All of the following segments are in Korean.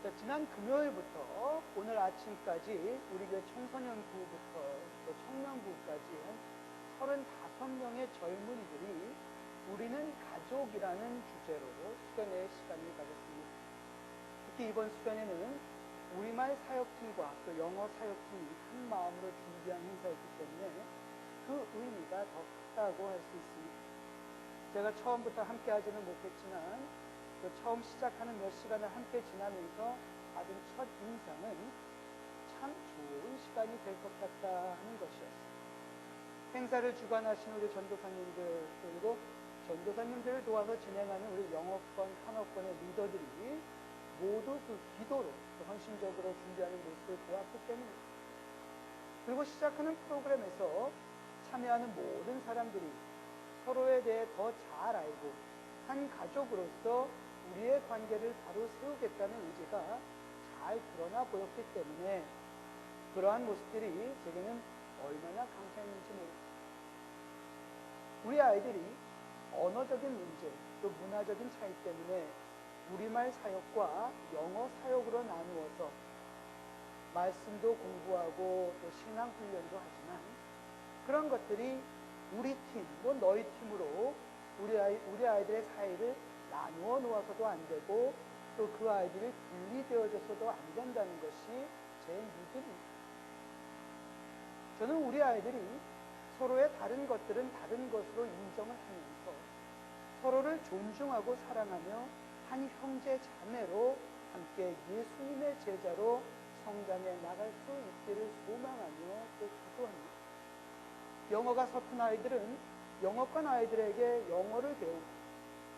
자, 지난 금요일부터 오늘 아침까지 우리 교회 청소년부부터 또 청년부까지 한 35명의 젊은이들이 우리는 가족이라는 주제로 수련회 시간을 가졌습니다. 특히 이번 수련회는 우리말 사역팀과 또 영어 사역팀이 한 마음으로 준비한 행사였기 때문에 그 의미가 더 크다고 할 수 있습니다. 제가 처음부터 함께 하지는 못했지만 또 처음 시작하는 몇 시간을 함께 지나면서 받은 첫 인상은 참 좋은 시간이 될 것 같다 하는 것이었습니다. 행사를 주관하신 우리 전도사님들 그리고 전도사님들을 도와서 진행하는 우리 영어권, 한어권의 리더들이 모두 그 기도로 또 헌신적으로 준비하는 모습을 보았기 때문입니다. 그리고 시작하는 프로그램에서 참여하는 모든 사람들이 서로에 대해 더 잘 알고 한 가족으로서 우리의 관계를 바로 세우겠다는 의지가 잘 드러나 보였기 때문에 그러한 모습들이 제게는 얼마나 감사했는지 모릅니다. 우리 아이들이 언어적인 문제 또 문화적인 차이 때문에 우리말 사역과 영어 사역으로 나누어서 말씀도 공부하고 또 신앙 훈련도 하지만 그런 것들이 우리 팀, 뭐 너희 팀으로 우리 아이들의 사이를 나누어 놓아서도 안 되고 또 그 아이들이 분리되어져서도 안 된다는 것이 제 믿음입니다. 저는 우리 아이들이 서로의 다른 것들은 다른 것으로 인정을 하면서 서로를 존중하고 사랑하며 한 형제 자매로 함께 예수님의 제자로 성장해 나갈 수 있기를 소망하며 또 기도합니다. 영어가 서툰 아이들은 영어권 아이들에게 영어를 배우고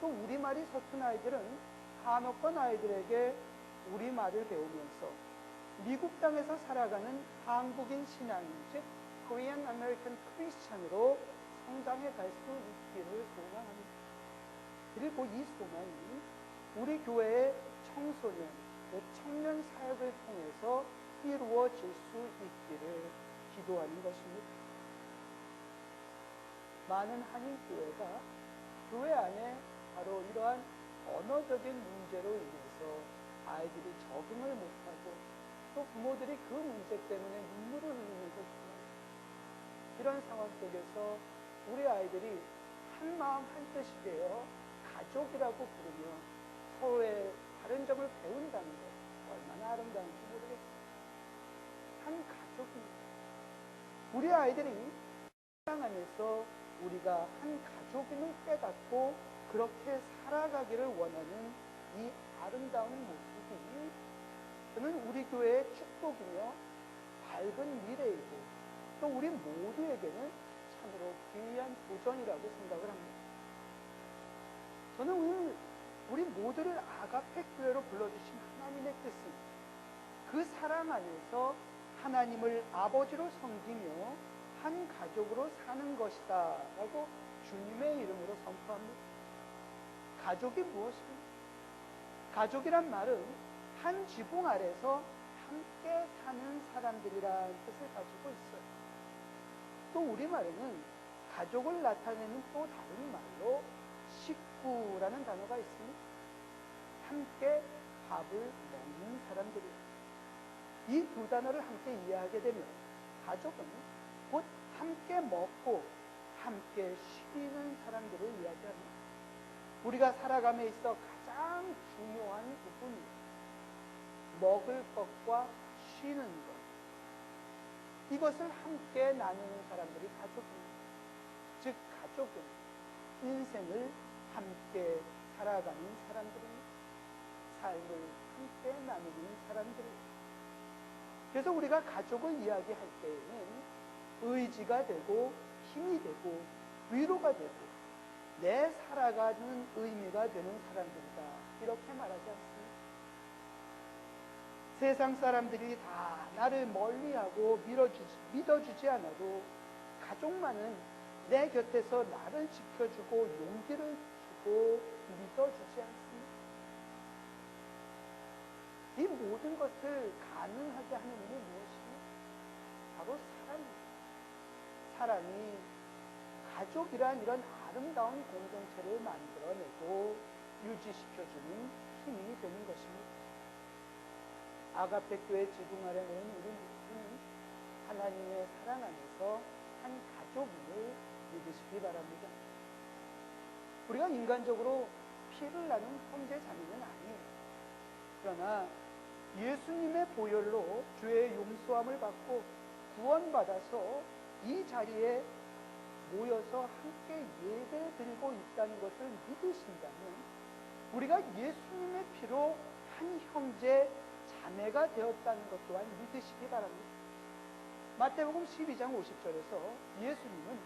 또 우리말이 서툰 아이들은 한어권 아이들에게 우리말을 배우면서 미국 땅에서 살아가는 한국인 신앙인 즉 Korean American Christian으로 성장해 갈 수 있기를 소망합니다. 그리고 이 소망이 우리 교회의 청소년, 청년 사역을 통해서 이루어질 수 있기를 기도하는 것입니다. 많은 한인교회가 교회 안에 바로 이러한 언어적인 문제로 인해서 아이들이 적응을 못하고 또 부모들이 그 문제 때문에 눈물을 흘리면서 죽어요. 이런 상황 속에서 우리 아이들이 한 마음 한 뜻이 되어 가족이라고 부르며 서로의 다른 점을 배운다는 것 얼마나 아름다운지 모르겠어요. 한 가족입니다. 우리 아이들이 사랑하면서 우리가 한 가족임을 깨닫고 그렇게 살아가기를 원하는 이 아름다운 모습이 저는 우리 교회의 축복이며 밝은 미래이고 또 우리 모두에게는 참으로 귀한 도전이라고 생각을 합니다. 저는 오늘 우리 모두를 아가페 교회로 불러주신 하나님의 뜻은 그 사랑 안에서 하나님을 아버지로 섬기며 한 가족으로 사는 것이다 라고 주님의 이름으로 선포합니다. 가족이 무엇입니까? 가족이란 말은 한 지붕 아래서 함께 사는 사람들이라는 뜻을 가지고 있어요. 또 우리말에는 가족을 나타내는 또 다른 말로 식구라는 단어가 있습니다. 함께 밥을 먹는 사람들이에요. 이 두 단어를 함께 이해하게 되면 가족은 곧 함께 먹고 함께 쉬는 사람들을 이야기합니다. 우리가 살아감에 있어 가장 중요한 부분이 먹을 것과 쉬는 것. 이것을 함께 나누는 사람들이 가족입니다. 즉 가족은 인생을 함께 살아가는 사람들입니다. 삶을 함께 나누는 사람들입니다. 그래서 우리가 가족을 이야기할 때에는 의지가 되고 힘이 되고 위로가 되고 내 살아가는 의미가 되는 사람들이다 이렇게 말하지 않습니다. 세상 사람들이 다 나를 멀리하고 믿어주지 않아도 가족만은 내 곁에서 나를 지켜주고 용기를 주고 믿어주지 않습니다. 이 모든 것을 가능하게 하는 힘이 무엇입니까? 바로 사랑입니다. 사랑이 가족이란 이런 아름다운 공동체를 만들어내고 유지시켜주는 힘이 되는 것입니다. 아가페 교회 지붕 아래 모인 우리 모두는 하나님의 사랑 안에서 한 가족임을 믿으시기 바랍니다. 우리가 인간적으로 피를 나눈 형제 자매는 아니에요. 그러나 예수님의 보혈로 죄의 용서함을 받고 구원받아서 이 자리에 모여서 함께 예배 드리고 있다는 것을 믿으신다면 우리가 예수님의 피로 한 형제 자매가 되었다는 것 또한 믿으시기 바랍니다. 마태복음 12장 50절에서 예수님은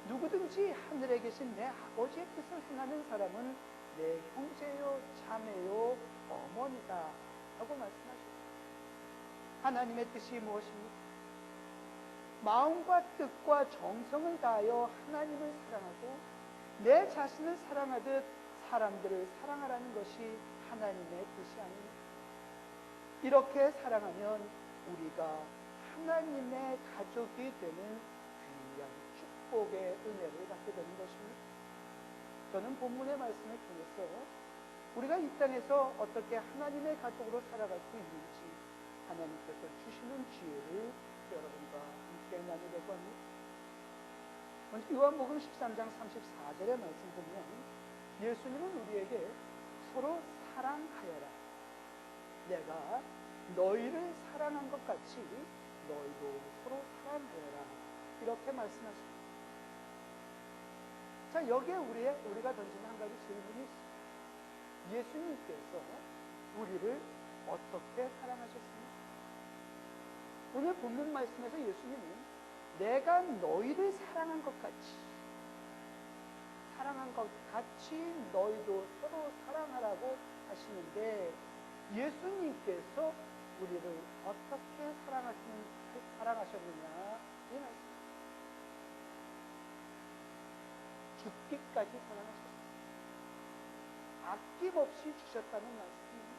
누구든지 하늘에 계신 내 아버지의 뜻을 행하는 사람은 내 형제요 자매요 어머니다 하고 말씀하셨습니다. 하나님의 뜻이 무엇입니까? 마음과 뜻과 정성을 다하여 하나님을 사랑하고 내 자신을 사랑하듯 사람들을 사랑하라는 것이 하나님의 뜻이 아닙니다. 이렇게 사랑하면 우리가 하나님의 가족이 되는 귀한 축복의 은혜를 받게 되는 것입니다. 저는 본문의 말씀을 통해서 우리가 이 땅에서 어떻게 하나님의 가족으로 살아갈 수 있는지 하나님께서 주시는 지혜를 여러분과 함께 나누려고 합니다. 먼저 요한복음 13장 34절의 말씀 보면 예수님은 우리에게 서로 사랑하여라. 내가 너희를 사랑한 것 같이 너희도 서로 사랑하여라. 이렇게 말씀하십니다. 자, 여기에 우리가 던지는 한 가지 질문이 있습니다. 예수님께서 우리를 어떻게 사랑하셨습니까? 오늘 본문 말씀에서 예수님은 내가 너희를 사랑한 것 같이 너희도 서로 사랑하라고 하시는데 예수님께서 우리를 어떻게 사랑하셨느냐 이 말씀. 죽기까지 사랑하셨습니다. 아낌없이 주셨다는 말씀입니다.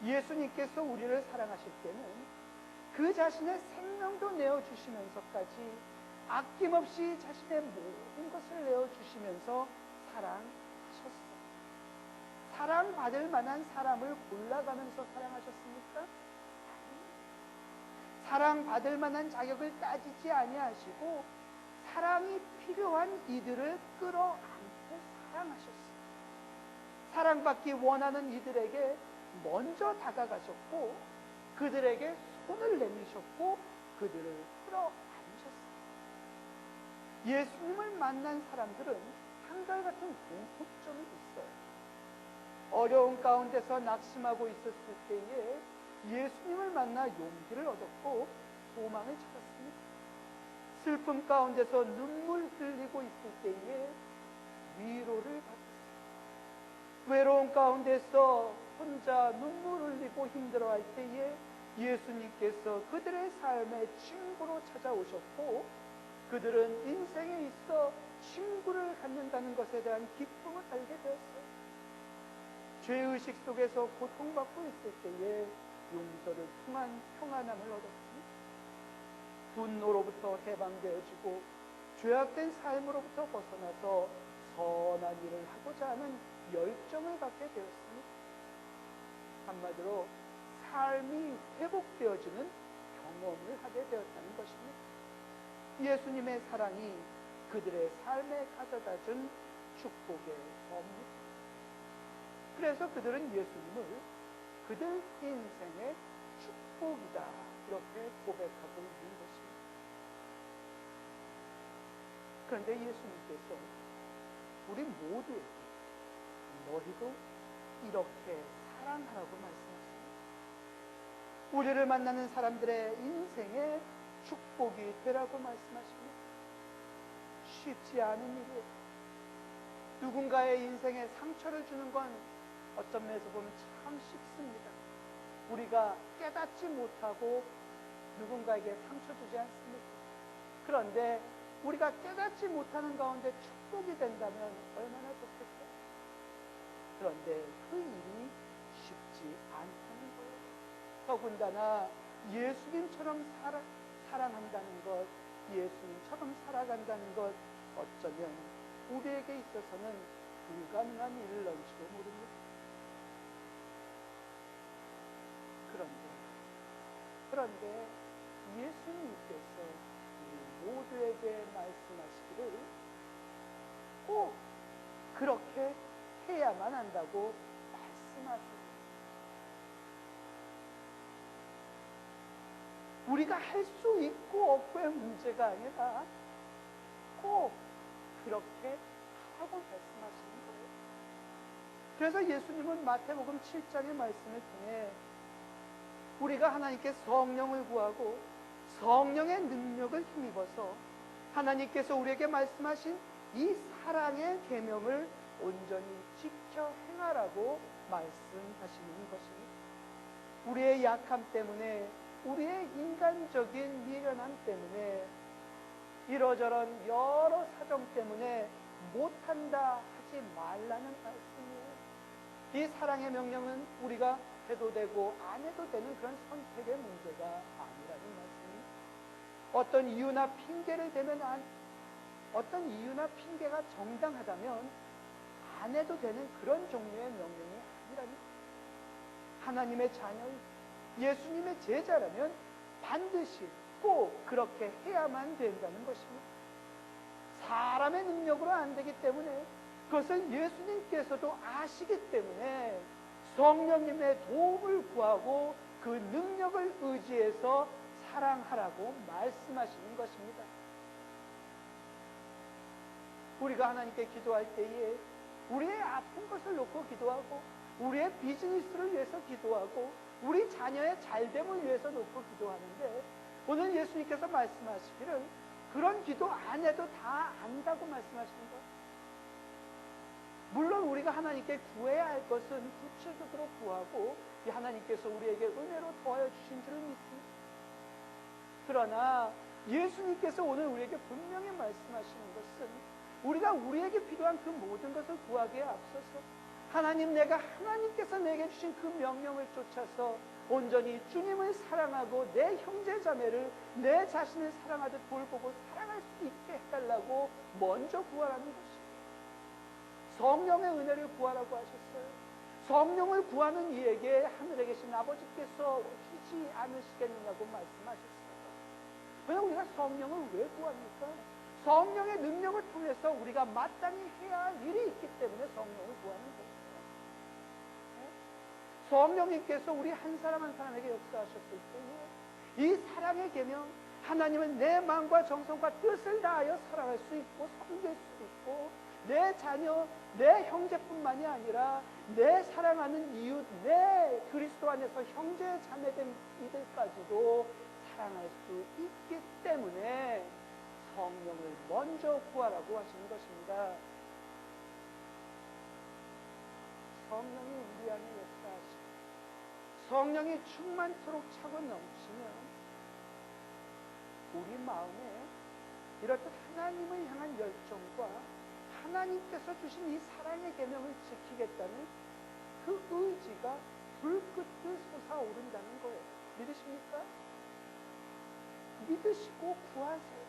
예수님께서 우리를 사랑하실 때는 그 자신의 생명도 내어주시면서까지 아낌없이 자신의 모든 것을 내어주시면서 사랑하셨어요. 사랑받을 만한 사람을 골라가면서 사랑하셨습니까? 아닙니다. 사랑받을 만한 자격을 따지지 아니하시고 사랑이 필요한 이들을 끌어안고 사랑하셨어요. 사랑받기 원하는 이들에게 먼저 다가가셨고 그들에게 손을 내미셨고 그들을 끌어안으셨어요. 예수님을 만난 사람들은 한결같은 공통점이 있어요. 어려운 가운데서 낙심하고 있었을 때에 예수님을 만나 용기를 얻었고 소망을 찾았습니다. 슬픔 가운데서 눈물 흘리고 있을 때에 위로를 받았습니다. 외로운 가운데서 혼자 눈물 흘리고 힘들어할 때에 예수님께서 그들의 삶의 친구로 찾아오셨고 그들은 인생에 있어 친구를 갖는다는 것에 대한 기쁨을 알게 되었어요. 죄의식 속에서 고통받고 있을 때에 용서를 통한 평안함을 얻었습니다. 분노로부터 해방되어지고 죄악된 삶으로부터 벗어나서 선한 일을 하고자 하는 열정을 갖게 되었습니다. 한마디로 삶이 회복되어지는 경험을 하게 되었다는 것입니다. 예수님의 사랑이 그들의 삶에 가져다준 축복의 법입니다. 그래서 그들은 예수님을 그들 인생의 축복이다 이렇게 고백하고 있는 것입니다. 그런데 예수님께서 우리 모두에게 너희도 이렇게 사랑하라고 말씀하십니다. 우리를 만나는 사람들의 인생에 축복이 되라고 말씀하십니다. 쉽지 않은 일이에요. 누군가의 인생에 상처를 주는 건 어떤 면에서 보면 참 쉽습니다. 우리가 깨닫지 못하고 누군가에게 상처 주지 않습니까? 그런데 우리가 깨닫지 못하는 가운데 축복이 된다면 얼마나 좋겠어요? 그런데 그 일이 쉽지 않다는 거예요. 더군다나 예수님처럼 사랑한다는 것, 예수님처럼 살아간다는 것, 어쩌면 우리에게 있어서는 불가능한 일을런지도 모릅니다. 그런데 예수님께서 우리 모두에게 말씀하시기를 꼭 그렇게 해야만 한다고 말씀하세요. 우리가 할 수 있고 없고의 문제가 아니라 꼭 그렇게 하라고 말씀하시는 거예요. 그래서 예수님은 마태복음 7장의 말씀을 통해 우리가 하나님께 성령을 구하고 성령의 능력을 힘입어서 하나님께서 우리에게 말씀하신 이 사랑의 계명을 온전히 지켜 행하라고 말씀하시는 것입니다. 우리의 약함 때문에, 우리의 인간적인 미련함 때문에, 이러저런 여러 사정 때문에 못한다 하지 말라는 말씀이에요. 이 사랑의 명령은 우리가 해도 되고 안 해도 되는 그런 선택의 문제가 아니라는 말씀입니다. 어떤 이유나 핑계를 대면 어떤 이유나 핑계가 정당하다면 안 해도 되는 그런 종류의 명령이 아니라는 거예요. 하나님의 자녀, 예수님의 제자라면 반드시 꼭 그렇게 해야만 된다는 것입니다. 사람의 능력으로 안 되기 때문에, 그것을 예수님께서도 아시기 때문에 성령님의 도움을 구하고 그 능력을 의지해서 사랑하라고 말씀하시는 것입니다. 우리가 하나님께 기도할 때에 우리의 아픈 것을 놓고 기도하고, 우리의 비즈니스를 위해서 기도하고, 우리 자녀의 잘됨을 위해서 놓고 기도하는데, 오늘 예수님께서 말씀하시기를 그런 기도 안 해도 다 안다고 말씀하시는 거예요. 물론 우리가 하나님께 구해야 할 것은 구체적으로 구하고 하나님께서 우리에게 은혜로 더하여 주신 줄을 믿습니다. 그러나 예수님께서 오늘 우리에게 분명히 말씀하시는 것은 우리가 우리에게 필요한 그 모든 것을 구하기에 앞서서 하나님께서 내게 주신 그 명령을 쫓아서 온전히 주님을 사랑하고 내 형제 자매를 내 자신을 사랑하듯 돌보고 사랑할 수 있게 해달라고 먼저 구하라는 것입니다. 성령의 은혜를 구하라고 하셨어요. 성령을 구하는 이에게 하늘에 계신 아버지께서 주지 않으시겠느냐고 말씀하셨어요. 왜냐하면 우리가 성령을 왜 구합니까? 성령의 능력을 통해서 우리가 마땅히 해야 할 일이 있기 때문에 성령을 구하는 거예요. 성령님께서 우리 한 사람 한 사람에게 역사하셨을 때에 이 사랑의 계명, 하나님은 내 마음과 정성과 뜻을 다하여 사랑할 수 있고 섬길 수 있고, 내 자녀, 내 형제뿐만이 아니라 내 사랑하는 이웃, 내 그리스도 안에서 형제 자매된 이들까지도 사랑할 수 있기 때문에 성령을 먼저 구하라고 하시는 것입니다. 성령이 우리 안에 역사하시고 성령이 충만토록 차고 넘치면 우리 마음에 이렇듯 하나님을 향한 열정과 하나님께서 주신 이 사랑의 계명을 지키겠다는 그 의지가 불끝을 솟아오른다는 거예요. 믿으십니까? 믿으시고 구하세요.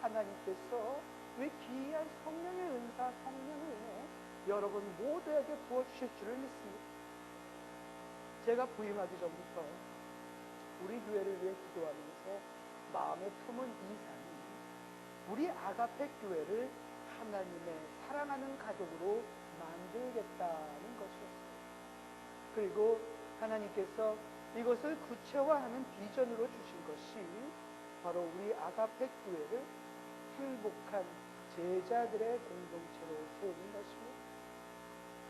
하나님께서 왜 기이한 성령의 은사, 성령의 은혜 여러분 모두에게 부어주실 줄을 믿습니다. 제가 부임하기 전부터 우리 교회를 위해 기도하면서 마음에 품은 이상이 우리 아가페 교회를 하나님의 사랑하는 가족으로 만들겠다는 것이었어요. 그리고 하나님께서 이것을 구체화하는 비전으로 주신 것이 바로 우리 아가페 교회를 행복한 제자들의 공동체로 세우는 것입니다.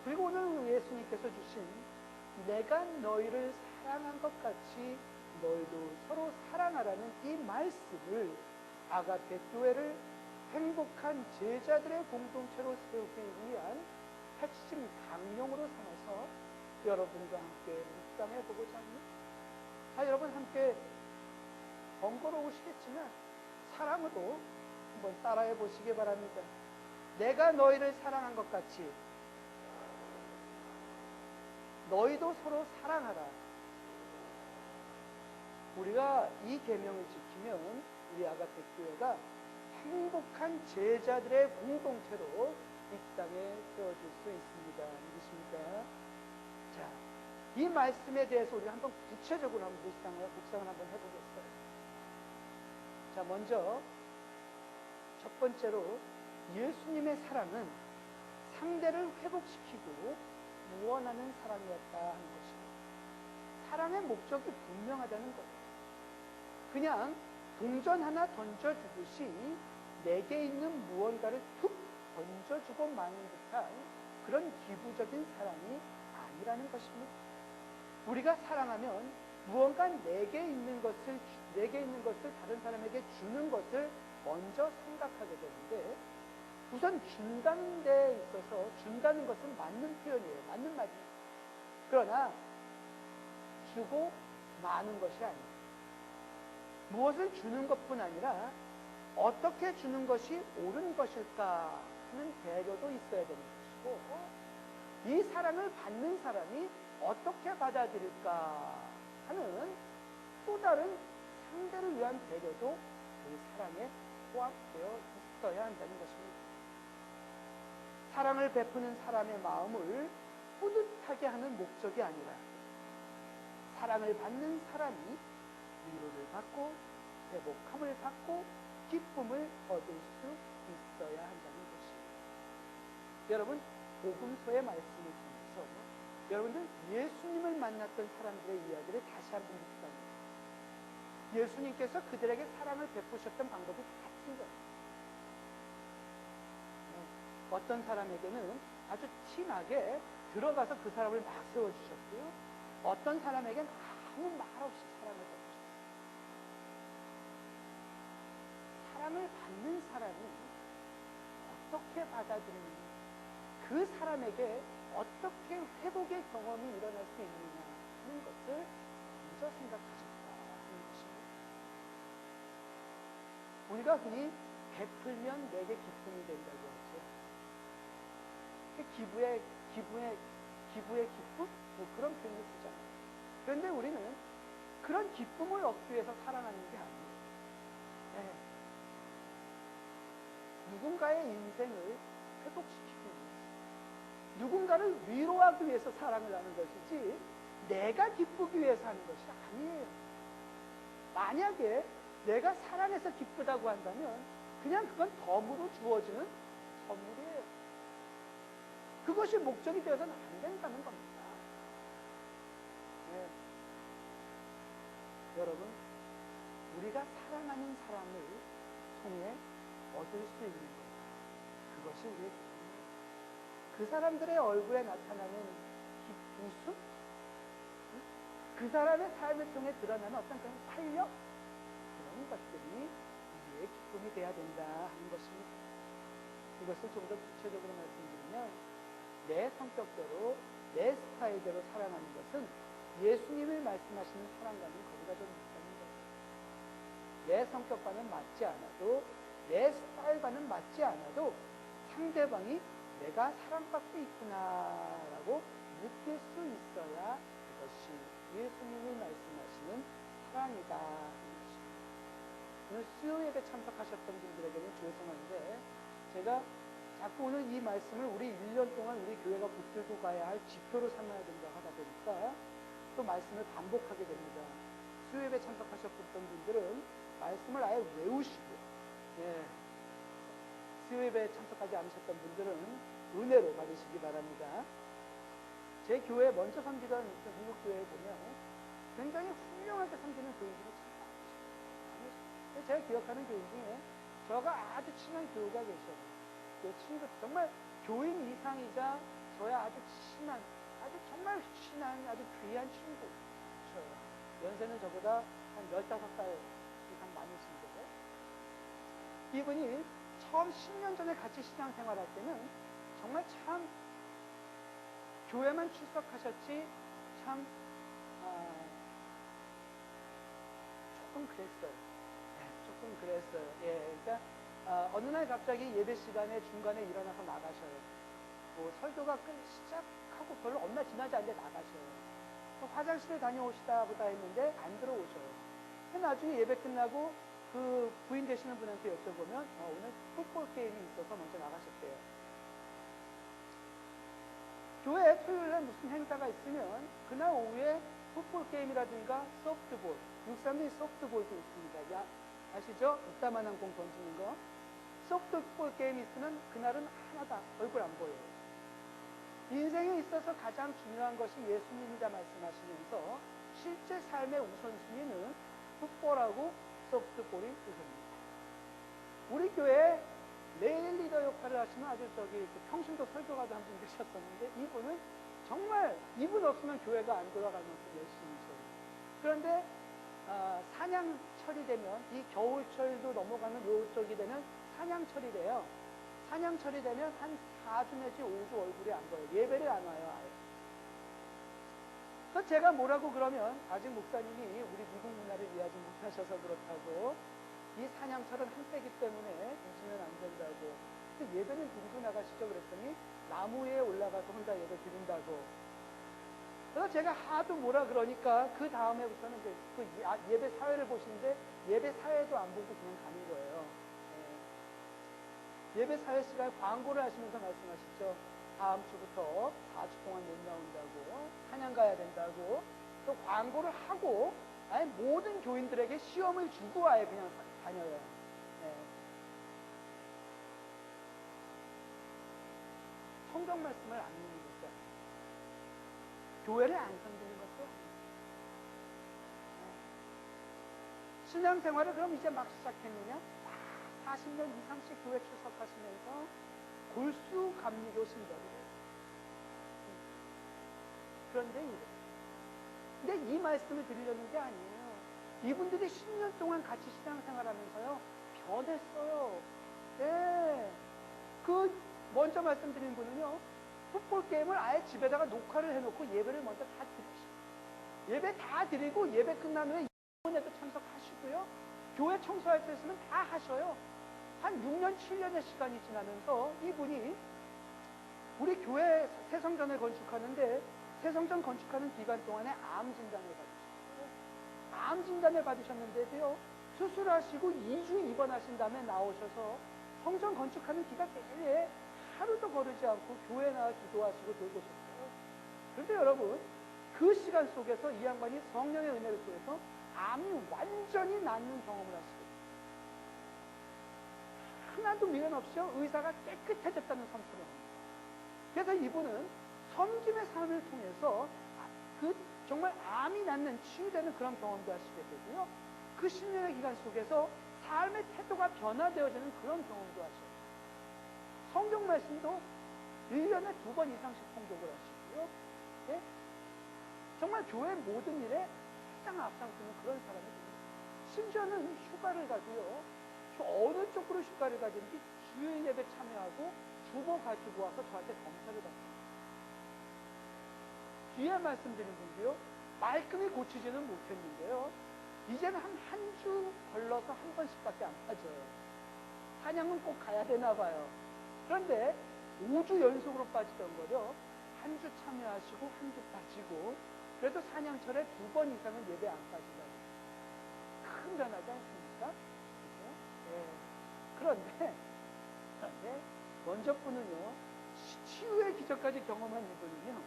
그리고 오늘 예수님께서 주신 내가 너희를 사랑한 것 같이 너희도 서로 사랑하라는 이 말씀을 아가페 교회를 행복한 제자들의 공동체로 세우기 위한 핵심 강령으로 삼아서 여러분과 함께 묵상해 보고자 합니다. 여러분 함께 번거로우시겠지만 사랑으로 한번 따라해 보시기 바랍니다. 내가 너희를 사랑한 것 같이 너희도 서로 사랑하라. 우리가 이 계명을 지키면 우리 아가페 교회가 행복한 제자들의 공동체로 이 땅에 세워질 수 있습니다. 믿으십니까? 자, 이 말씀에 대해서 우리가 한번 구체적으로 한번 묵상을 한번 해보겠어요. 자, 먼저 첫 번째로 예수님의 사랑은 상대를 회복시키고 구원하는 사랑이었다 하는 것입니다. 사랑의 목적이 분명하다는 거예요. 그냥 동전 하나 던져주듯이 내게 있는 무언가를 툭 던져주고 마는 듯한 그런 기부적인 사랑이 아니라는 것입니다. 우리가 사랑하면 무언가 내게 있는 것을 다른 사람에게 주는 것을 먼저 생각하게 되는데, 우선 준다는 데 있어서 준다는 것은 맞는 표현이에요. 맞는 말이에요. 그러나 주고 마는 것이 아니에요. 무엇을 주는 것뿐 아니라 어떻게 주는 것이 옳은 것일까 하는 배려도 있어야 되는 것이고, 이 사랑을 받는 사람이 어떻게 받아들일까 하는 또 다른 상대를 위한 배려도 그 사랑에 포함되어 있어야 한다는 것입니다. 사랑을 베푸는 사람의 마음을 뿌듯하게 하는 목적이 아니라 사랑을 받는 사람이 위로를 받고 회복함을 받고 기쁨을 얻을 수 있어야 한다는 것입니다. 여러분, 복음서의 말씀을 통해서 여러분들 예수님을 만났던 사람들의 이야기를 다시 한번 묵상합니다. 예수님께서 그들에게 사랑을 베푸셨던 방법이 같은 거예요. 어떤 사람에게는 아주 티나게 들어가서 그 사람을 막 세워주셨고요. 어떤 사람에게는 아무 말 없이 사랑을 베푸셨어요. 사랑을 받는 사람이 어떻게 받아들이느냐, 그 사람에게 어떻게 회복의 경험이 일어날 수 있느냐 하는 것을 먼저 생각하셨다 하는 것입니다. 우리가 흔히 베풀면 내게 기쁨이 된다고 하죠. 기부의 기쁨? 뭐 그런 표현을 쓰잖아요. 그런데 우리는 그런 기쁨을 얻기 위해서 살아가는 게 아니에요. 네. 누군가의 인생을 회복시키기 위해서, 누군가를 위로하기 위해서 사랑을 하는 것이지 내가 기쁘기 위해서 하는 것이 아니에요. 만약에 내가 사랑해서 기쁘다고 한다면 그냥 그건 덤으로 주어지는 선물이에요. 그것이 목적이 되어서는 안 된다는 겁니다. 네. 여러분, 우리가 사랑하는 사람을 통해 얻을 수 있는 것, 그것이 우리의 기쁨입니다. 그 사람들의 얼굴에 나타나는 웃음? 그 사람의 삶을 통해 드러나는 어떤 그런 활력? 그런 것들이 우리의 기쁨이 되어야 된다 하는 것입니다. 이것을 좀 더 구체적으로 말씀드리면, 내 성격대로 내 스타일대로 사랑하는 것은 예수님이 말씀하시는 사랑과는 거리가 좀 있다는 거예요. 내 성격과는 맞지 않아도, 내 스타일과는 맞지 않아도 상대방이 내가 사랑받고 있구나라고 느낄 수 있어야 그것이 예수님이 말씀하시는 사랑이다. 오늘 수요 예배 참석하셨던 분들에게는 죄송한데, 제가 자꾸 오늘 이 말씀을 우리 1년 동안 우리 교회가 붙들고 가야 할 지표로 삼아야 된다 하다 보니까 또 말씀을 반복하게 됩니다. 수요 예배 참석하셨던 분들은 말씀을 아예 외우시고, 예, 수요 예배 참석하지 않으셨던 분들은 은혜로 받으시기 바랍니다. 제 교회에 먼저 섬기던 미국 교회에 보면 굉장히 훌륭하게 섬기는 교인들이 참 많으시죠. 제가 기억하는 교인 중에 저가 아주 친한 교우가 계셔요. 그 친구, 정말 교인 이상이자 저야 아주 친한, 정말 친한 아주 귀한 친구. 연세는 저보다 한 15살 이상 많으신데, 이분이 처음 10년 전에 같이 신앙생활할 때는 정말 참 교회만 출석하셨지 참 조금 그랬어요. 네, 조금 그랬어요. 예, 그러니까 어느 날 갑자기 예배 시간에 중간에 일어나서 나가셔요. 뭐 설교가 시작하고 별로 얼마 지나지 않는데 나가셔요. 또 화장실에 다녀오시다 보다 했는데 안 들어오셔요. 나중에 예배 끝나고 그 부인 되시는 분한테 여쭤보면 오늘 풋볼 게임이 있어서 먼저 나가셨대요. 교회에 토요일에 무슨 행사가 있으면 그날 오후에 풋볼 게임이라든가 소프트볼, 육삼리 소프트볼도 있습니다. 아시죠? 이따만한 공 던지는 거. 소프트볼 게임이 있으면 그날은 하나다. 얼굴 안 보여요. 인생에 있어서 가장 중요한 것이 예수님이다 말씀하시면서 실제 삶의 우선순위는 풋볼하고 소프트볼이 우선입니다. 우리 교회에 레일 리더 역할을 하시는 아주 평신도 설교가도 한 분 계셨었는데 이분은 정말 이분 없으면 교회가 안 돌아갈 만큼 열심히 있어요. 그런데 사냥철이 되면 이 겨울철도 넘어가는 요쪽이 되면 사냥철이래요. 사냥철이 되면 한 4주 내지 5주 얼굴이 안 보여요. 예배를 안 와요 아예. 그래서 제가 뭐라고 그러면 아직 목사님이 우리 미국 문화를 이해하지 못하셔서 그렇다고 이 사냥철은 한때기 때문에 잊으면 안 된다고. 근데 예배는 드리고 나가시죠 그랬더니 나무 위에 올라가서 혼자 예배 드린다고. 그래서 제가 하도 뭐라 그러니까 그 다음에부터는 그 예배 사회를 보시는데 예배 사회도 안 보고 그냥 가는 거예요. 예배 사회 시간에 광고를 하시면서 말씀하시죠. 다음 주부터 4주 동안 못 나온다고, 사냥 가야 된다고, 또 광고를 하고 아예 모든 교인들에게 시험을 주고 아예 그냥 다녀요. 성경 말씀을 안 믿는 것도 아니에요. 교회를 안 섬기는 것도 아니에요. 신앙생활을 그럼 이제 막 시작했느냐? 40년 이상씩 교회 출석하시면서 골수 감리교 신자들이 그런데 근데 이 말씀을 드리려는 게 아니에요. 이분들이 10년 동안 같이 신앙생활하면서요 변했어요. 네. 먼저 말씀드린 분은요 풋볼 게임을 아예 집에다가 녹화를 해놓고 예배를 먼저 다 드리시고 예배 다 드리고 예배 끝난 후에 이번에도 참석하시고요 교회 청소할 때 있으면 다 하셔요. 한 6년 7년의 시간이 지나면서 이분이 우리 교회 새성전을 건축하는데 새성전 건축하는 기간 동안에 암 진단을 받으셨어요. 암 진단을 받으셨는데도요 수술하시고 2주 입원하신 다음에 나오셔서 성전 건축하는 기간 내내 하루도 거르지 않고 교회 나와 기도하시고 돌보셨어요. 그런데 여러분 그 시간 속에서 이 양반이 성령의 은혜를 통해서 암이 완전히 낫는 경험을 하시고 하나도 미련 없이 의사가 깨끗해졌다는 선포를 합니다. 그래서 이분은 섬김의 삶을 통해서 정말 암이 낫는 치유되는 그런 경험도 하시게 되고요. 그 10년의 기간 속에서 삶의 태도가 변화되어지는 그런 경험도 하셔요. 성경 말씀도 1년에 2번 이상씩 통독을 하시고요. 네? 정말 교회 모든 일에 가장 앞장서는 그런 사람이 됩니다. 심지어는 휴가를 가도요. 어느 쪽으로 휴가를 가든지 주일 예배 참여하고 주보 가지고 와서 저한테 검사를 받습니다. 뒤에 말씀드린 분도요. 말끔히 고치지는 못했는데요. 이제는 한 주 걸러서 한 번씩밖에 안 빠져요. 사냥은 꼭 가야 되나 봐요. 그런데 5주 연속으로 빠지던 거요. 한 주 참여하시고 한 주 빠지고 그래도 사냥철에 2번 이상은 예배 안 빠진다고. 큰 변하지 않습니까? 그렇죠? 네. 그런데 먼저 분은요. 치유의 기적까지 경험한 이분은요.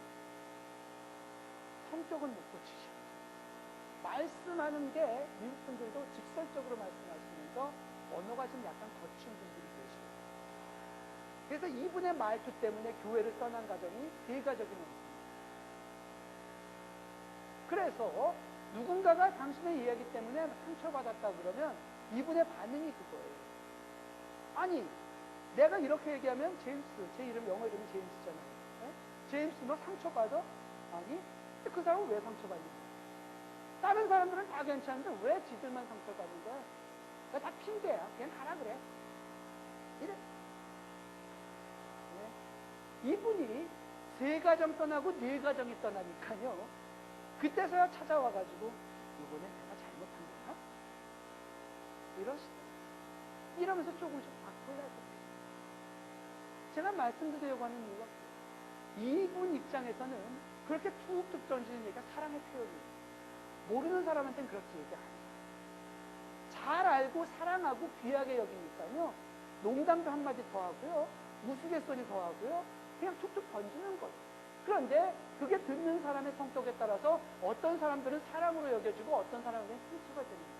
성격은 못 고치셔요. 말씀하는 게 미국 분들도 직설적으로 말씀하시면서 언어가 좀 약간 거친 분들이 계셔요. 그래서 이분의 말투 때문에 교회를 떠난 가정이 대가족이 넘습니다. 그래서 누군가가 당신의 이야기 때문에 상처받았다 그러면 이분의 반응이 그거예요. 아니 내가 이렇게 얘기하면 제임스, 제 이름 영어 이름이 제임스잖아요. 네? 제임스 너 상처받아? 아니 그 사람은 왜 상처받는 거야? 다른 사람들은 다 괜찮은데 왜 지들만 상처받는 거야? 다 핑계야. 그냥 가라 그래. 이래. 네. 이분이 3가정 떠나고 4가정이 떠나니까요. 그때서야 찾아와가지고 이번에 내가 잘못한 건가? 이러시다. 이러면서 조금씩 바꾸려고. 제가 말씀드리려고 하는 이유가 이분 입장에서는 그렇게 툭툭 던지는 얘기가 사랑의 표현이에요. 모르는 사람한테는 그렇게 얘기 안 해요. 잘 알고 사랑하고 귀하게 여기니까요. 농담도 한마디 더 하고요. 우스갯소리 더 하고요. 그냥 툭툭 던지는 거예요. 그런데 그게 듣는 사람의 성격에 따라서 어떤 사람들은 사랑으로 여겨지고 어떤 사람은 상처가 되는 거예요.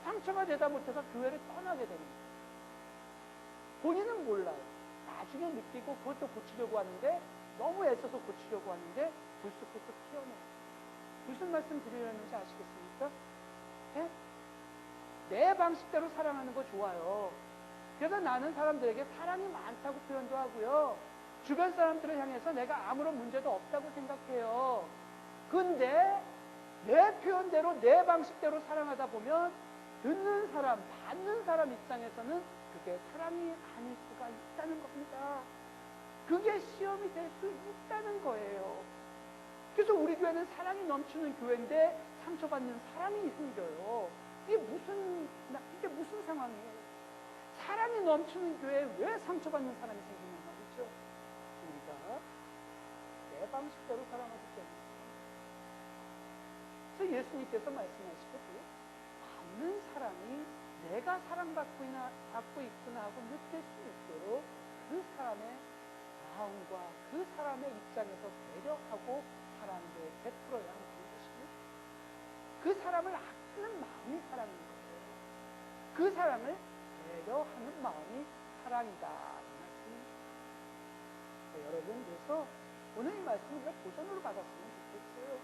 상처가 되다 못해서 교회를 떠나게 되는 거예요. 본인은 몰라요. 나중에 느끼고 그것도 고치려고 하는데, 너무 애써서 고치려고 하는데 불쑥불쑥 튀어나와요. 무슨 말씀 드리려는지 아시겠습니까? 네? 내 방식대로 사랑하는 거 좋아요. 그래서 나는 사람들에게 사랑이 많다고 표현도 하고요. 주변 사람들을 향해서 내가 아무런 문제도 없다고 생각해요. 근데 내 표현대로 내 방식대로 사랑하다 보면 듣는 사람, 받는 사람 입장에서는 그게 사랑이 아닐 수가 있다는 겁니다. 그게 시험이 될 수 있다는 거예요. 그래서 우리 교회는 사랑이 넘치는 교회인데 상처받는 사람이 생겨요. 이게 무슨 상황이에요? 사랑이 넘치는 교회에 왜 상처받는 사람이 생기는 말이죠? 우리가 내 방식대로 사랑하기 때문에. 그래서 예수님께서 말씀하시거든요. 받는 사람이 내가 사랑받고 있구나 하고 느낄 수 있도록 그 사람의 마음과 그 사람의 입장에서 배려하고 사랑을 베풀어야 하는 것입니다. 그 사람을 아끼는 마음이 사랑인 거예요. 그 사람을 배려하는 마음이 사랑이다. 이 말씀입니다. 여러분, 그래서 오늘 이 말씀을 우리가 도전으로 받았으면 좋겠어요.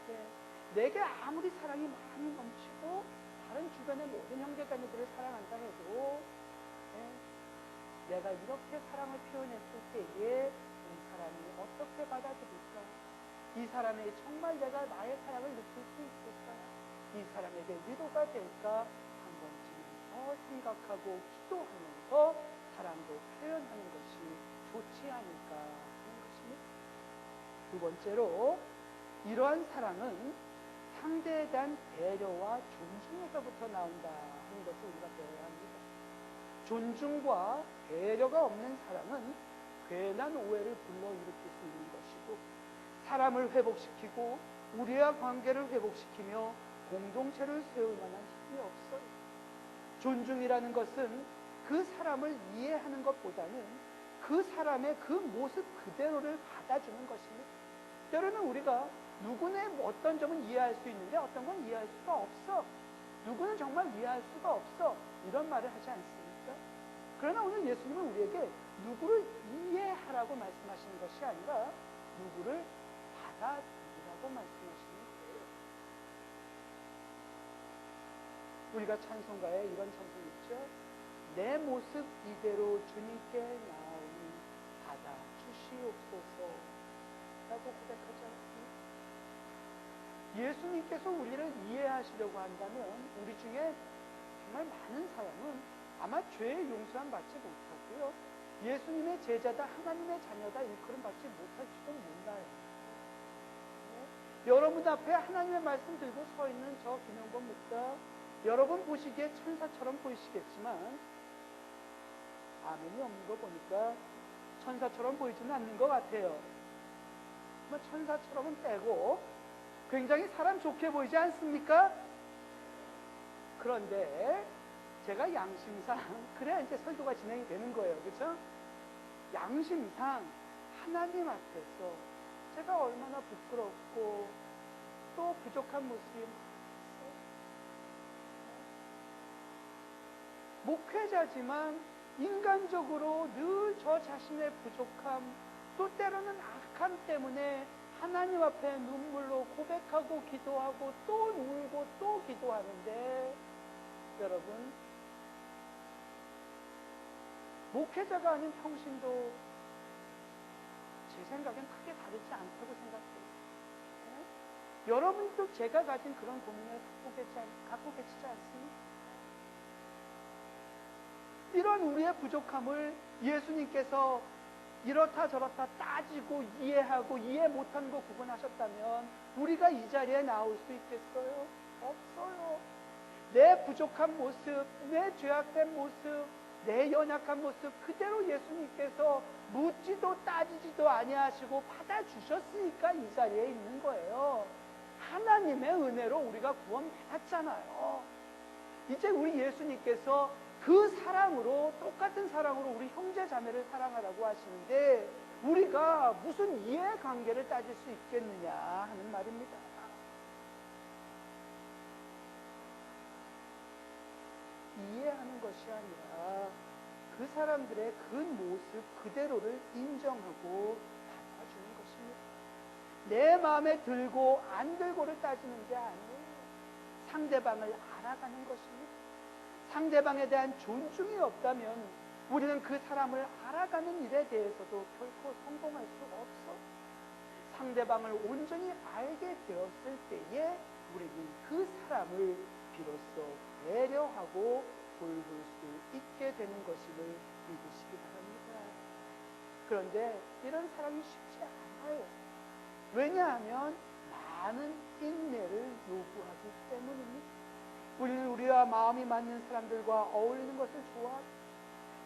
네. 내게 아무리 사랑이 많이 넘치고 다른 주변의 모든 형제자매들을 사랑한다 해도 내가 이렇게 사랑을 표현했을 때에 이 사람이 어떻게 받아들일까? 이 사람이 정말 내가 나의 사랑을 느낄 수 있을까? 이 사람에게 위로가 될까? 한 번쯤은 더 생각하고 기도하면서 사랑도 표현하는 것이 좋지 않을까 하는 것입니다. 두 번째로, 이러한 사랑은 상대에 대한 배려와 존중에서부터 나온다 하는 것을 우리가 배워야 합니다. 존중과 배려가 없는 사랑은 괜한 오해를 불러일으킬 수 있는 것이고, 사람을 회복시키고 우리와 관계를 회복시키며 공동체를 세울 만한 힘이 없어요. 존중이라는 것은 그 사람을 이해하는 것보다는 그 사람의 그 모습 그대로를 받아주는 것입니다. 때로는 우리가 누구의 어떤 점은 이해할 수 있는데 어떤 건 이해할 수가 없어. 누구는 정말 이해할 수가 없어. 이런 말을 하지 않습니까? 그러나 오늘 예수님은 우리에게 누구를 이해하라고 말씀하시는 것이 아니라 누구를 받아들이라고 말씀하시는 거예요. 우리가 찬송가에 이런 찬송이 있죠. 내 모습 이대로 주님께 나오니 받아주시옵소서 라고 고백하지 않습니까? 예수님께서 우리를 이해하시려고 한다면 우리 중에 정말 많은 사람은 아마 죄의 용서함 받지 못하고요, 예수님의 제자다, 하나님의 자녀다 일컬음 받지 못할지도 몰라요. 네? 여러분 앞에 하나님의 말씀 들고 서 있는 저 김영건 목사, 여러분 보시기에 천사처럼 보이시겠지만 아멘이 없는 거 보니까 천사처럼 보이지는 않는 것 같아요. 천사처럼은 빼고 굉장히 사람 좋게 보이지 않습니까? 그런데 제가 양심상, 그래야 이제 설교가 진행이 되는 거예요. 그렇죠? 양심상 하나님 앞에서 제가 얼마나 부끄럽고 또 부족한 모습이 많았어요. 목회자지만 인간적으로 늘 저 자신의 부족함, 또 때로는 악함 때문에 하나님 앞에 눈물로 고백하고 기도하고 또 울고 또 기도하는데, 여러분, 목회자가 아닌 평신도 제 생각엔 크게 다르지 않다고 생각해요. 네? 여러분도 제가 가진 그런 고민을 갖고 계시지 않습니까? 이런 우리의 부족함을 예수님께서 이렇다 저렇다 따지고 이해하고 이해 못하는 거 구분하셨다면 우리가 이 자리에 나올 수 있겠어요? 없어요. 내 부족한 모습, 내 죄악된 모습, 내 연약한 모습 그대로 예수님께서 묻지도 따지지도 아니하시고 받아주셨으니까 이 자리에 있는 거예요. 하나님의 은혜로 우리가 구원받았잖아요. 이제 우리 예수님께서 그 사랑으로, 똑같은 사랑으로 우리 형제 자매를 사랑하라고 하시는데 우리가 무슨 이해관계를 따질 수 있겠느냐 하는 말입니다. 이해하는 것이 아니라 그 사람들의 그 모습 그대로를 인정하고 받아주는 것입니다. 내 마음에 들고 안 들고를 따지는 게 아니에요. 상대방을 알아가는 것입니다. 상대방에 대한 존중이 없다면 우리는 그 사람을 알아가는 일에 대해서도 결코 성공할 수 없어. 상대방을 온전히 알게 되었을 때에 우리는 그 사람을 비로소 배려하고 돌볼 수 있게 되는 것임을 믿으시기 바랍니다. 그런데 이런 사람이 쉽지 않아요. 왜냐하면 많은 인내를 요구하기 때문입니다. 우리는 우리와 마음이 맞는 사람들과 어울리는 것을 좋아하고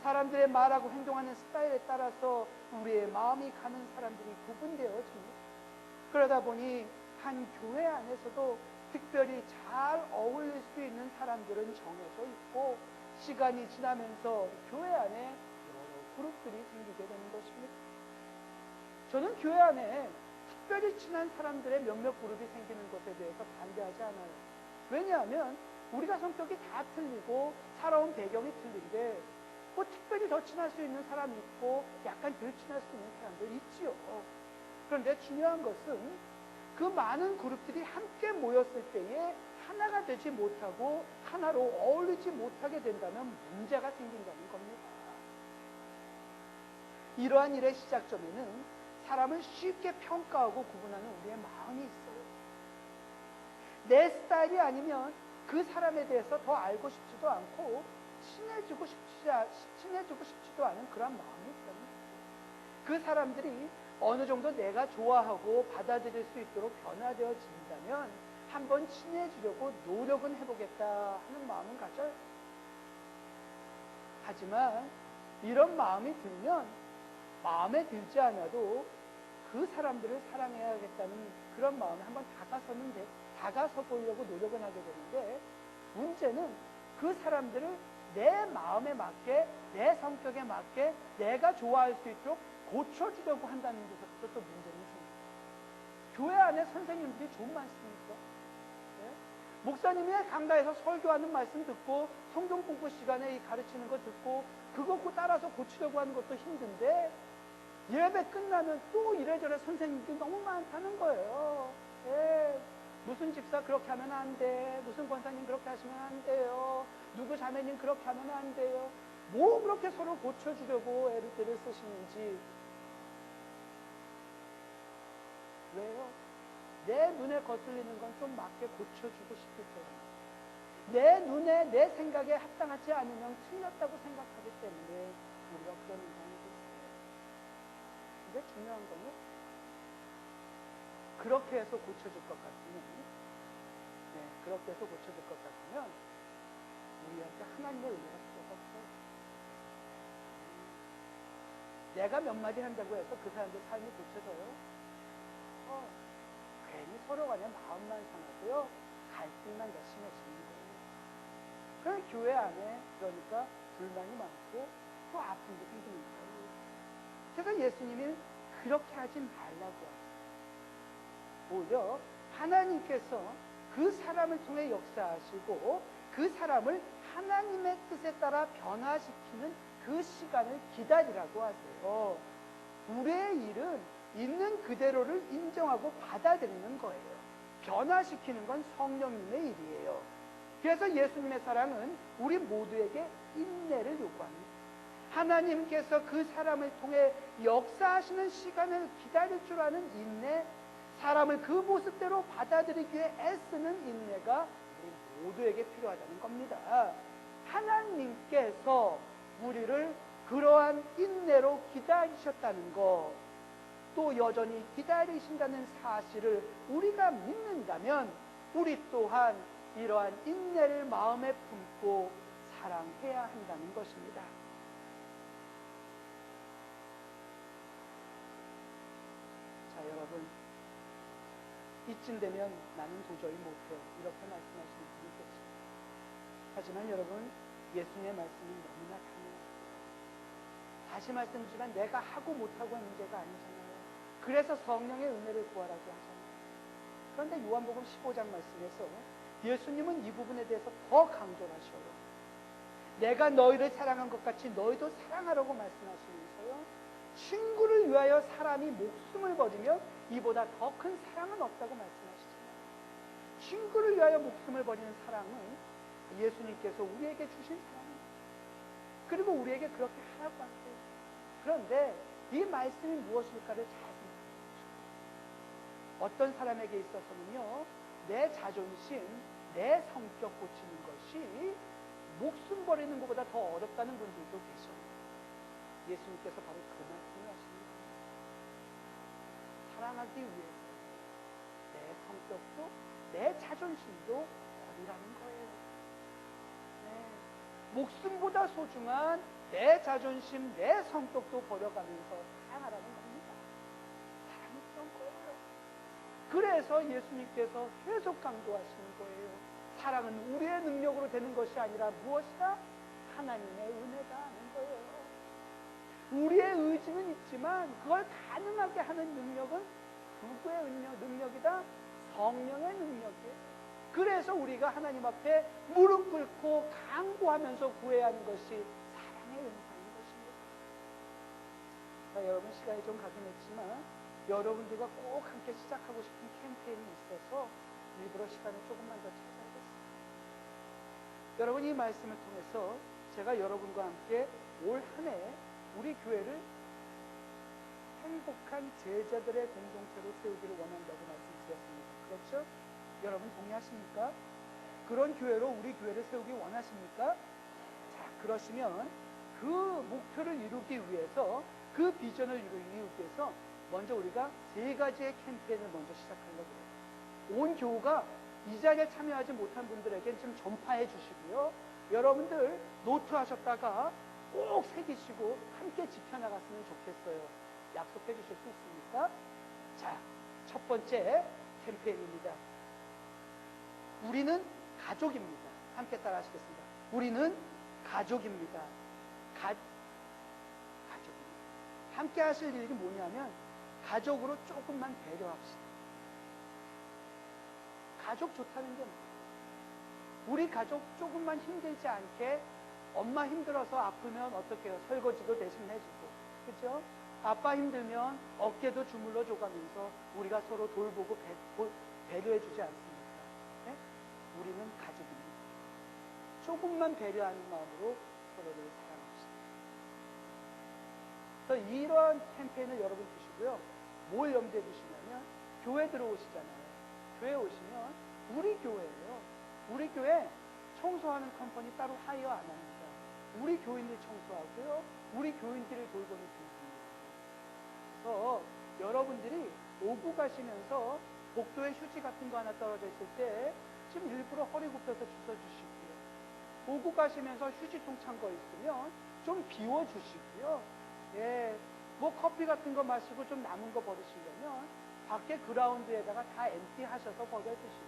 사람들의 말하고 행동하는 스타일에 따라서 우리의 마음이 가는 사람들이 구분되어집니다. 그러다 보니 한 교회 안에서도 특별히 잘 어울릴 수 있는 사람들은 정해져 있고 시간이 지나면서 교회 안에 여러 그룹들이 생기게 되는 것입니다. 저는 교회 안에 특별히 친한 사람들의 몇몇 그룹이 생기는 것에 대해서 반대하지 않아요. 왜냐하면 우리가 성격이 다 틀리고 살아온 배경이 틀린데 뭐 특별히 더 친할 수 있는 사람이 있고 약간 덜 친할 수 있는 사람들 있지요. 그런데 중요한 것은 그 많은 그룹들이 함께 모였을 때에 하나가 되지 못하고 하나로 어울리지 못하게 된다면 문제가 생긴다는 겁니다. 이러한 일의 시작점에는 사람을 쉽게 평가하고 구분하는 우리의 마음이 있어요. 내 스타일이 아니면 그 사람에 대해서 더 알고 싶지도 않고 친해지고 싶지도 않은 그런 마음이 있다는 그 사람들이 어느 정도 내가 좋아하고 받아들일 수 있도록 변화되어진다면 한번 친해지려고 노력은 해보겠다 하는 마음은 가져요. 하지만 이런 마음이 들면 마음에 들지 않아도 그 사람들을 사랑해야겠다는 그런 마음에 한번 다가서 보려고 노력은 하게 되는데 문제는 그 사람들을 내 마음에 맞게 내 성격에 맞게 내가 좋아할 수 있도록 고쳐주려고 한다는 데서 또 문제는 생깁니다. 교회 안에 선생님들이 좀 많습니까? 네? 목사님이 강단에서 설교하는 말씀 듣고 성경 공부 시간에 가르치는 거 듣고 그거 따라서 고치려고 하는 것도 힘든데 예배 끝나면 또 이래저래 선생님들이 너무 많다는 거예요. 네. 무슨 집사 그렇게 하면 안 돼. 무슨 권사님 그렇게 하시면 안 돼요. 누구 자매님 그렇게 하면 안 돼요. 뭐 그렇게 서로 고쳐주려고 애를 쓰시는지. 왜요? 내 눈에 거슬리는 건 좀 맞게 고쳐주고 싶기 때문에. 내 눈에 내 생각에 합당하지 않으면 틀렸다고 생각하기 때문에 우리가 그러는 경우도 있어요. 근데 중요한 거는 그렇게 해서 고쳐줄 것 같으면 그렇게 해서 고쳐줄 것 같으면 우리한테 하나님의 은혜가 필요가 없어요. 내가 몇 마디 한다고 해서 그 사람들 삶이 고쳐져요? 괜히 서로 간에 마음만 상하고요. 갈등만 더 심해지는 거예요. 그럼 교회 안에 그러니까 불만이 많고 또 아픔도 생기는 거예요. 그래서 예수님이 그렇게 하지 말라고 하세요. 오히려 하나님께서 그 사람을 통해 역사하시고 그 사람을 하나님의 뜻에 따라 변화시키는 그 시간을 기다리라고 하세요. 우리의 일은 있는 그대로를 인정하고 받아들이는 거예요. 변화시키는 건 성령님의 일이에요. 그래서 예수님의 사랑은 우리 모두에게 인내를 요구합니다. 하나님께서 그 사람을 통해 역사하시는 시간을 기다릴 줄 아는 인내, 사람을 그 모습대로 받아들이기 위해 애쓰는 인내가 우리 모두에게 필요하다는 겁니다. 하나님께서 우리를 그러한 인내로 기다리셨다는 것, 또 여전히 기다리신다는 사실을 우리가 믿는다면 우리 또한 이러한 인내를 마음에 품고 사랑해야 한다는 것입니다. 자, 여러분, 이쯤 되면 나는 도저히 못해 이렇게 말씀하시는 분이 계십니다. 하지만 여러분, 예수님의 말씀은 너무나 당연합니다. 다시 말씀드리지만 내가 하고 못하고의 문제가 아니잖아요. 그래서 성령의 은혜를 구하라고 하잖아요. 그런데 요한복음 15장 말씀에서 예수님은 이 부분에 대해서 더 강조를 하셔요. 내가 너희를 사랑한 것 같이 너희도 사랑하라고 말씀하시면서요, 친구를 위하여 사람이 목숨을 버리면 이보다 더 큰 사랑은 없다고 말씀하시잖아요. 친구를 위하여 목숨을 버리는 사랑은 예수님께서 우리에게 주신 사랑입니다. 그리고 우리에게 그렇게 하라고 하세요. 그런데 이 말씀이 무엇일까를 잘 생각해보십시오. 어떤 사람에게 있어서는요, 내 자존심, 내 성격 고치는 것이 목숨 버리는 것보다 더 어렵다는 분들도 계셔요. 예수님께서 바로 그 말씀을 하시는 거예요. 사랑하기 위해서 내 성격도 내 자존심도 버리라는 거예요. 네. 목숨보다 소중한 내 자존심, 내 성격도 버려가면서 사랑하라는 겁니다. 사랑이 그런 거예요. 그래서 예수님께서 계속 강조하시는 거예요. 사랑은 우리의 능력으로 되는 것이 아니라 무엇이다? 하나님의 은혜다 하는 거예요. 우리의 의지는 있지만 그걸 가능하게 하는 능력은 누구의 능력이다? 성령의 능력이에요. 그래서 우리가 하나님 앞에 무릎 꿇고 간구하면서 구해야 하는 것이 사랑의 은사인 것입니다. 자, 여러분 시간이 좀 가긴 했지만 여러분들과 꼭 함께 시작하고 싶은 캠페인이 있어서 일부러 시간을 조금만 더 찾아야겠습니다. 여러분, 이 말씀을 통해서 제가 여러분과 함께 올 한 해 우리 교회를 행복한 제자들의 공동체로 세우기를 원한다고 말씀드렸습니다. 그렇죠? 여러분 동의하십니까? 그런 교회로 우리 교회를 세우기 원하십니까? 자, 그러시면 그 목표를 이루기 위해서, 그 비전을 이루기 위해서 먼저 우리가 3가지의 캠페인을 먼저 시작하려고 해요. 온 교우가 이 자리에 참여하지 못한 분들에게는 좀 전파해 주시고요. 여러분들 노트 하셨다가 꼭 새기시고 함께 지켜나갔으면 좋겠어요. 약속해 주실 수 있습니까? 자, 첫 번째 캠페인입니다. 우리는 가족입니다. 함께 따라 하시겠습니다. 우리는 가족입니다. 가족입니다. 함께 하실 일이 뭐냐면 가족으로 조금만 배려합시다. 가족 좋다는 게 뭐예요? 우리 가족 조금만 힘들지 않게, 엄마 힘들어서 아프면 어떻게 해요? 설거지도 대신 해주고, 그렇죠? 아빠 힘들면 어깨도 주물러 줘가면서 우리가 서로 돌보고 배려해 주지 않습니까? 네? 우리는 가족입니다. 조금만 배려하는 마음으로 서로를 사랑합시다. 그래서 이러한 캠페인을 여러분 드시고요. 뭘 염두에 두시냐면, 교회 들어오시잖아요. 교회 오시면 우리 교회예요. 우리 교회 청소하는 컴퍼니 따로 하이어 안 합니다. 우리 교인들 청소하고요. 우리 교인들을 돌보는 교인입니다. 그래서 여러분들이 오고 가시면서 복도에 휴지 같은 거 하나 떨어져 있을 때 좀 일부러 허리 굽혀서 주워주시고요. 오고 가시면서 휴지통 찬 거 있으면 좀 비워주시고요. 예, 뭐 커피 같은 거 마시고 좀 남은 거 버리시려면 밖에 그라운드에다가 다 엠티 하셔서 버려주시고,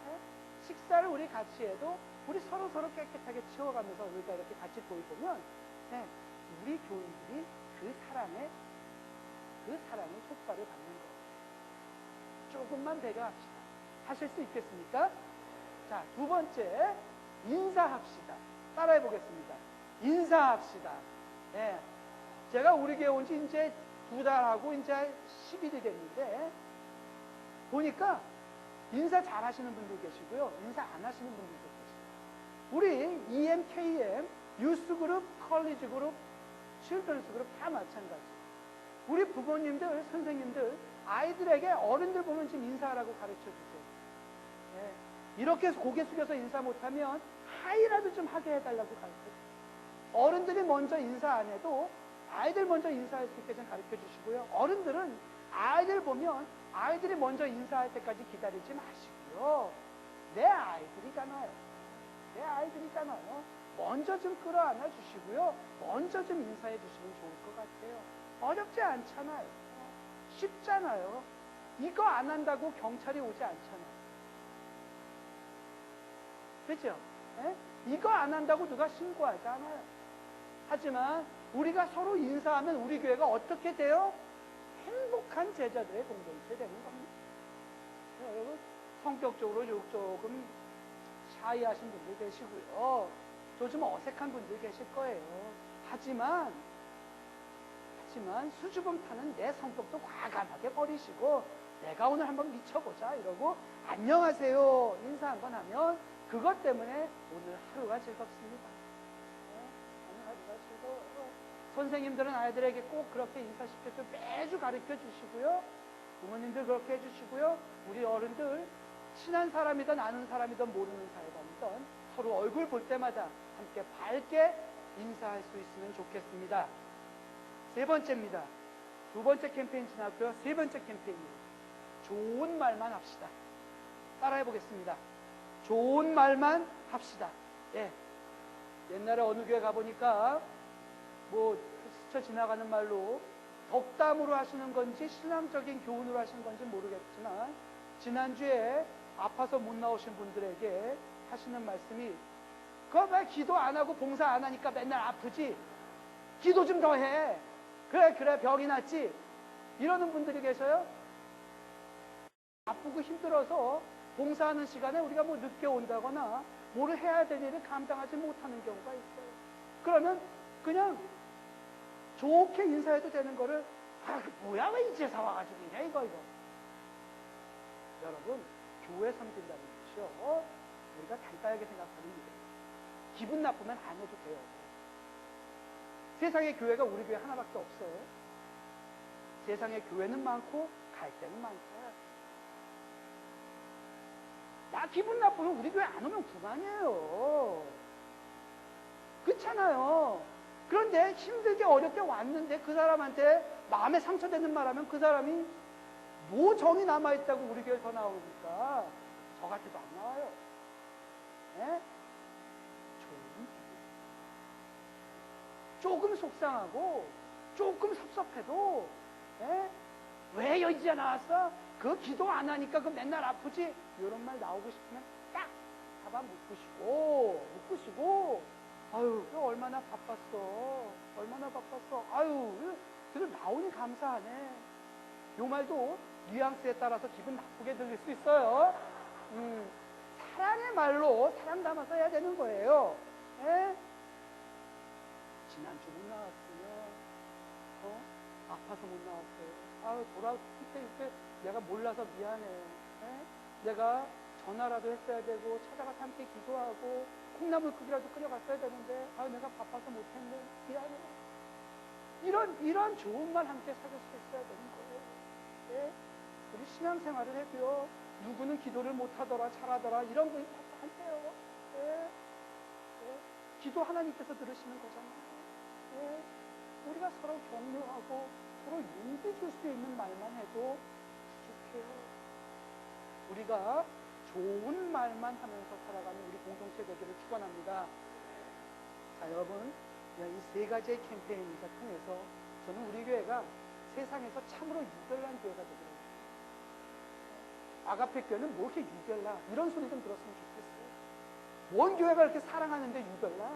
예? 식사를 우리 같이 해도 우리 서로 깨끗하게 치워가면서 우리가 이렇게 같이 돌보면, 예, 우리 교인들이 그 사랑의 효과를 받는 거예요. 조금만 배려합시다. 하실 수 있겠습니까? 자, 2번째, 인사합시다. 따라해 보겠습니다. 인사합시다. 예. 제가 우리 교회 온 지 이제 2달하고 이제 10일이 됐는데, 보니까 인사 잘 하시는 분들 계시고요. 인사 안 하시는 분들도 계시고요. 우리 EM, KM, 유스그룹, 컬리지그룹, 칠드런스그룹 다 마찬가지예요. 우리 부모님들, 선생님들, 아이들에게 어른들 보면 지금 인사하라고 가르쳐 주세요. 예. 이렇게 해서 고개 숙여서 인사 못하면 하이라도 좀 하게 해달라고 가르쳐 주세요. 어른들이 먼저 인사 안 해도 아이들 먼저 인사할 수 있게 좀 가르쳐 주시고요. 어른들은 아이들 보면 아이들이 먼저 인사할 때까지 기다리지 마시고요. 내 아이들이잖아요. 먼저 좀 끌어안아 주시고요. 먼저 좀 인사해 주시면 좋을 것 같아요. 어렵지 않잖아요. 쉽잖아요. 이거 안 한다고 경찰이 오지 않잖아요. 그렇죠? 예? 이거 안 한다고 누가 신고하지 않아요. 하지만 우리가 서로 인사하면 우리 교회가 어떻게 돼요? 행복한 제자들의 공동체 되는 겁니다. 여러분, 성격적으로 조금 샤이하신 분들 계시고요. 좀 어색한 분들 계실 거예요. 하지만 수줍음 타는 내 성격도 과감하게 버리시고 내가 오늘 한번 미쳐보자 이러고 안녕하세요 인사 한번 하면 그것 때문에 오늘 하루가 즐겁습니다. 오늘 하루가 즐거워요. 선생님들은 아이들에게 꼭 그렇게 인사시켜서 매주 가르쳐 주시고요. 부모님들 그렇게 해주시고요. 우리 어른들 친한 사람이든 아는 사람이든 모르는 사람이든 서로 얼굴 볼 때마다 함께 밝게 인사할 수 있으면 좋겠습니다. 세 번째입니다. 두 번째 캠페인 지났고요. 세 번째 캠페인이에요. 좋은 말만 합시다. 따라해 보겠습니다. 좋은 말만 합시다. 예. 옛날에 어느 교회 가보니까 스쳐 지나가는 말로 덕담으로 하시는 건지 신앙적인 교훈으로 하시는 건지 모르겠지만 지난주에 아파서 못 나오신 분들에게 하시는 말씀이 그거 왜 기도 안 하고 봉사 안 하니까 맨날 아프지? 기도 좀 더 해. 그래 병이 낫지? 이러는 분들이 계셔요. 아프고 힘들어서 봉사하는 시간에 우리가 늦게 온다거나 뭐를 해야 될 일을 감당하지 못하는 경우가 있어요. 그러면 그냥 좋게 인사해도 되는 거를 뭐야 왜 이제서 와가지고 이냐 이거 여러분 교회 섬긴다는 것이요 우리가 간단하게 생각하는 일이에요. 기분 나쁘면 안 해도 돼요. 세상에 교회가 우리 교회 하나밖에 없어요. 세상에 교회는 많고 갈대는 많다. 나 기분 나쁘면 우리 교회 안 오면 그만이에요. 그렇잖아요. 그런데 힘들게 어렵게 왔는데 그 사람한테 마음에 상처되는 말하면 그 사람이 뭐 정이 남아있다고 우리 교회 더 나오니까 저 같아도 안 나와요. 네? 조금 속상하고 조금 섭섭해도 네? 왜 여기에 나왔어? 그 기도 안 하니까 그 맨날 아프지? 이런 말 나오고 싶으면 딱 잡아 묶으시고 아유 얼마나 바빴어 아유 그래도 나오니 감사하네. 요 말도 뉘앙스에 따라서 기분 나쁘게 들릴 수 있어요. 사랑의 말로 사랑 담아서 해야 되는 거예요. 예? 지난주 못 나왔으면 아파서 못 나왔어요. 아유 그때 내가 몰라서 미안해. 예? 내가 전화라도 했어야 되고 찾아가서 함께 기도하고 콩나물국이라도 끓여갔어야 되는데 아유 내가 바빠서 못했네. 미안해. 이런 좋은 말 함께 사귈 수 있어야 되는 거예요. 예? 우리 신앙생활을 해도요. 누구는 기도를 못하더라 잘하더라 이런 거 안 돼요. 예? 예? 기도 하나님께서 들으시는 거잖아요. 예? 우리가 서로 격려하고 서로 용기 줄 수 있는 말만 해도 부족해요. 우리가 좋은 말만 하면서 살아가는 우리 공동체 되기를 축원합니다. 자 여러분 이 세 가지의 캠페인을 통해서 저는 우리 교회가 세상에서 참으로 유별난 교회가 되기를 아가페 교회는 뭐 이렇게 유별나 이런 소리 좀 들었으면 좋겠어요. 뭔 교회가 이렇게 사랑하는데 유별나?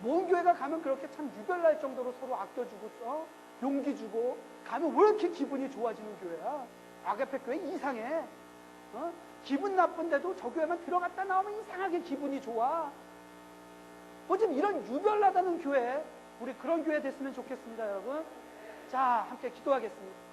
뭔 교회가 가면 그렇게 참 유별날 정도로 서로 아껴주고 용기 주고 가면 왜 이렇게 기분이 좋아지는 교회야? 아가페 교회 이상해. 기분 나쁜데도 저 교회만 들어갔다 나오면 이상하게 기분이 좋아. 좀 이런 유별나다는 교회 우리 그런 교회 됐으면 좋겠습니다. 여러분 자 함께 기도하겠습니다.